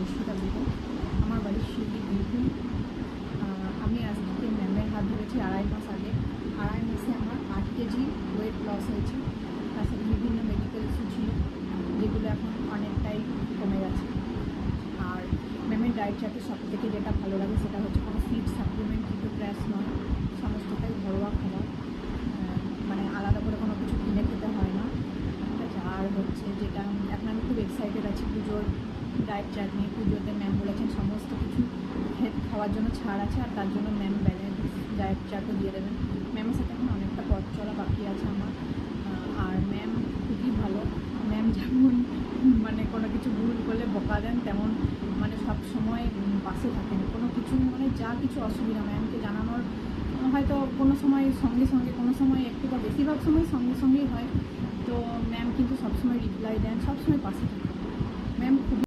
অর্পিতা গুহ। আমার বাড়ি শিলিগুড়ি বীরভূম। আমি আজ থেকে ম্যামের হাত ধরেছি 2.5 মাস আগে। 2.5 মাসে আমার 8 কেজি ওয়েট লস হয়েছে। তার সাথে বিভিন্ন মেডিকেল ইস্যু ছিল, যেগুলো এখন অনেকটাই কমে গেছে। আর ম্যামের ডায়েট চার্টে সবথেকে যেটা ভালো লাগে সেটা হচ্ছে কোনো ফিড সাপ্লিমেন্ট কিন্তু ক্র্যাশ নয়, সমস্তটাই ঘরোয়া খাবার, মানে আলাদা করে কোনো কিছু কিনে খেতে হয় না। ঠিক আছে। আর হচ্ছে যেটা এখন আমি খুব এক্সাইটেড আছি পুজোর ডায়েট চার্ট নিয়ে। পুজোতে ম্যাম বলেছেন সমস্ত কিছু খাওয়ার জন্য ছাড় আছে, আর তার জন্য ম্যাম ব্যালেন্স ডায়েট চার্টও দিয়ে দেবেন। ম্যামের সাথে এখন অনেকটা পথ চলা বাকি আছে আমার। আর ম্যাম খুবই ভালো। ম্যাম যেমন মানে কোনো কিছু ভুল করলে বকা দেন, তেমন মানে সব সময় পাশে থাকেন। কোনো কিছু মানে যা কিছু অসুবিধা ম্যামকে জানানোর হয়তো কোনো সময় সঙ্গে সঙ্গে, কোনো সময় একটু বা বেশিরভাগ সময় সঙ্গে সঙ্গেই হয়। তো ম্যাম কিন্তু সবসময় রিপ্লাই দেন, সবসময় পাশে থাকেন। ম্যাম খুবই